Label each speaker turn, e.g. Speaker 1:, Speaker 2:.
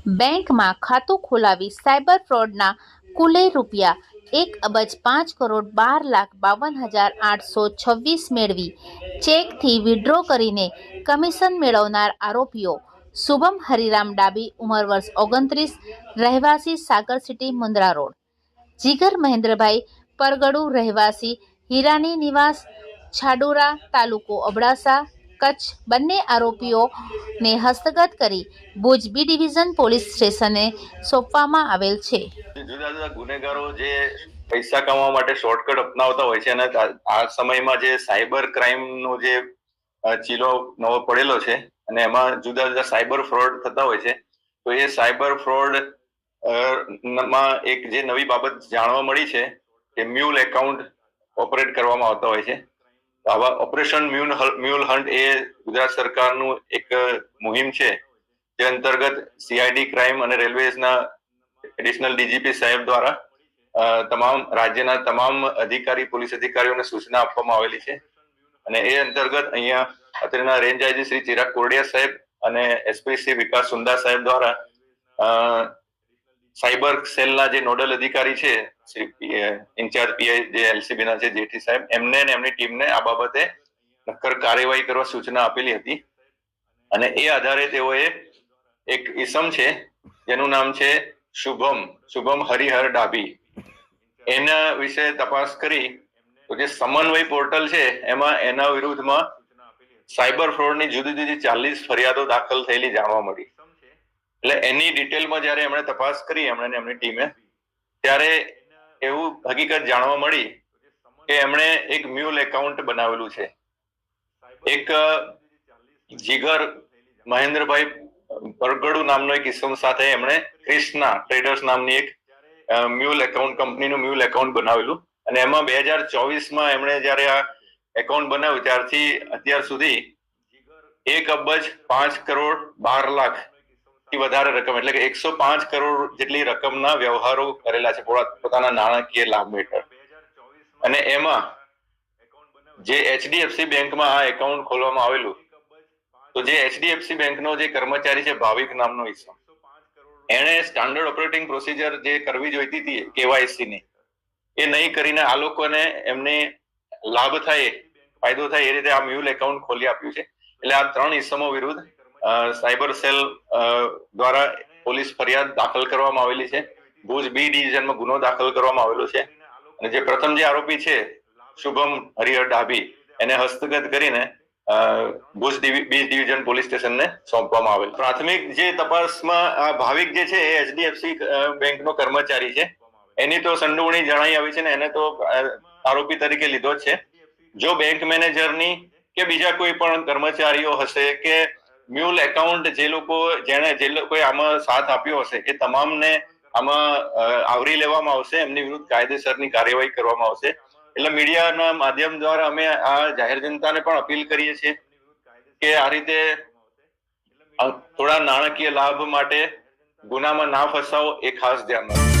Speaker 1: બેંકમાં ખાતું ખોલાવી સાયબર ફ્રોડના કુલે ₹1,05,12,52,826 મેળવી ચેકથી વિડ્રો કરીને કમિશન મેળવનાર આરોપીઓ શુભમ હરિરામ ડાબી, ઉંમર વર્ષ 29, રહેવાસી સાગર સિટી, મુન્દ્રા રોડ. જીગર મહેન્દ્રભાઈ પરગડુ, રહેવાસી હીરાની નિવાસ, છાડુરા, તાલુકો અબડાસા, કચ્છ. બંને આરોપીઓને હસ્તગત કરી ભુજ બી ડિવિઝન પોલીસ સ્ટેશને સોંપવામાં આવેલ છે.
Speaker 2: જુદા જુદા ગુનેગારો જે પૈસા કમાવા માટે શોર્ટકટ અપનાવતા હોય છે અને આ સમયમાં જે સાયબર ક્રાઇમનો જે ચીલો નવો પડેલો છે અને એમાં જુદા જુદા સાયબર ફ્રોડ થતા હોય છે, તો એ સાયબર ફ્રોડ માં એક જે નવી બાબત જાણવા મળી છે કે મ્યુલ એકાઉન્ટ ઓપરેટ કરવામાં આવતા હોય છે. આવા ઓપરેશન મ્યુલ હન્ટ એ ગુજરાત સરકારનું એક મુહિમ છે, જે અંતર્ગત સીઆઈડી ક્રાઇમ અને રેલવેઝના એડિશનલ ડીજીપી સાહેબ દ્વારા તમામ રાજ્યના તમામ પોલીસ અધિકારીઓને સૂચના આપવામાં આવેલી છે. અને એ અંતર્ગત અહીંયા અત્રેના રેન્જ આઈજી શ્રી ચિરાગ કોરડિયા સાહેબ અને એસપી શ્રી વિકાસ સુંદા સાહેબ દ્વારા સાયબર સેલના જે નોડલ અધિકારી છે, ઇન્ચાર્જ પીઆઈ જે એલસીબી ના છે જેઠી સાહેબ, એમને અને એમની ટીમને આ બાબતે નક્કર કાર્યવાહી કરવા સૂચના આપેલી હતી. અને એ આધારે તેઓએ એક ઈસમ છે જેનું નામ છે શુભમ હરિહર ડાબી, એના વિશે તપાસ કરી તો જે સમન્વય પોર્ટલ છે એમાં એના વિરુદ્ધમાં સાયબર ફ્રોડની જુદી જુદી 40 ફરિયાદો દાખલ થયેલી જાણવા મળી. એટલે એની ડિટેલમાં જયારે એમણે તપાસ કરી એમની ટીમે, ત્યારે એવું હકીકત જાણવા મળી કે એમણે એક મ્યુલ એકાઉન્ટ બનાવેલું છે. એક જીગર મહેન્દ્રભાઈ પરગડુ નામનો એક ઇસમ સાથે એમણે ક્રિષ્ના ટ્રેડર્સ નામની એક મ્યુલ એકાઉન્ટ કંપનીનું મ્યુલ એકાઉન્ટ બનાવેલું. અને એમાં 2024માં એમણે જયારે આ એકાઉન્ટ બનાવ્યું ત્યારથી અત્યાર સુધી 1,05,12,00,000 થી વધારે રકમ, એટલે કે 105 કરોડ જેટલી રકમના વ્યવહારો કરેલા છે પોતાના નાણાકીય લાભ હેઠળ. અને એમાં જે એચડીએફસી બેંકમાં આ એકાઉન્ટ ખોલવામાં આવેલું, તો જે એચડીએફસી બેંકનો જે કર્મચારી છે ભાવિક નામનો ઈસમ, એણે સ્ટાન્ડર્ડ ઓપરેટિંગ પ્રોસિજર જે કરવી જોઈતી હતી કેવાયસી ની, એ નહીં કરીને આ લોકોને એમને લાભ થાય, ફાયદો થાય એ રીતે આ મ્યુલ એકાઉન્ટ ખોલી આપ્યું છે. એટલે આ 3 ઈસમો વિરુદ્ધ સાયબર સેલ દ્વારા પોલીસ ફરિયાદ દાખલ કરવામાં આવેલી છે. ભુજ બી ડિવિઝનમાં ગુનો દાખલ કરવામાં આવેલો છે. અને જે પ્રથમ જે આરોપી છે શુભમ હરિહર ડાબી, એને હસ્તગત કરીને ભુજ બી ડિવિઝન પોલીસ સ્ટેશનને સોંપવામાં આવેલ. પ્રાથમિક જે તપાસમાં આ ભાવિક જે છે એ એચડીએફસી બેંકનો કર્મચારી છે, એની તો સંડોવણી જણાઈ આવી છે ને એને તો આરોપી તરીકે લીધો જ છે. જો બેંક મેનેજરની કે બીજા કોઈ પણ કર્મચારીઓ હશે કે મ્યુલ એકાઉન્ટ જે લોકોએ આમાં સાથ આપ્યો હશે, એ તમામને આમાં આવરી લેવામાં આવશે, એમની વિરુદ્ધ કાયદેસરની કાર્યવાહી કરવામાં આવશે. એટલે મીડિયાના માધ્યમ દ્વારા અમે આ જાહેર જનતાને પણ અપીલ કરીએ છીએ કે આ રીતે થોડા નાણાકીય લાભ માટે ગુનામાં ના ફસાવો, એ ખાસ ધ્યાન રાખો.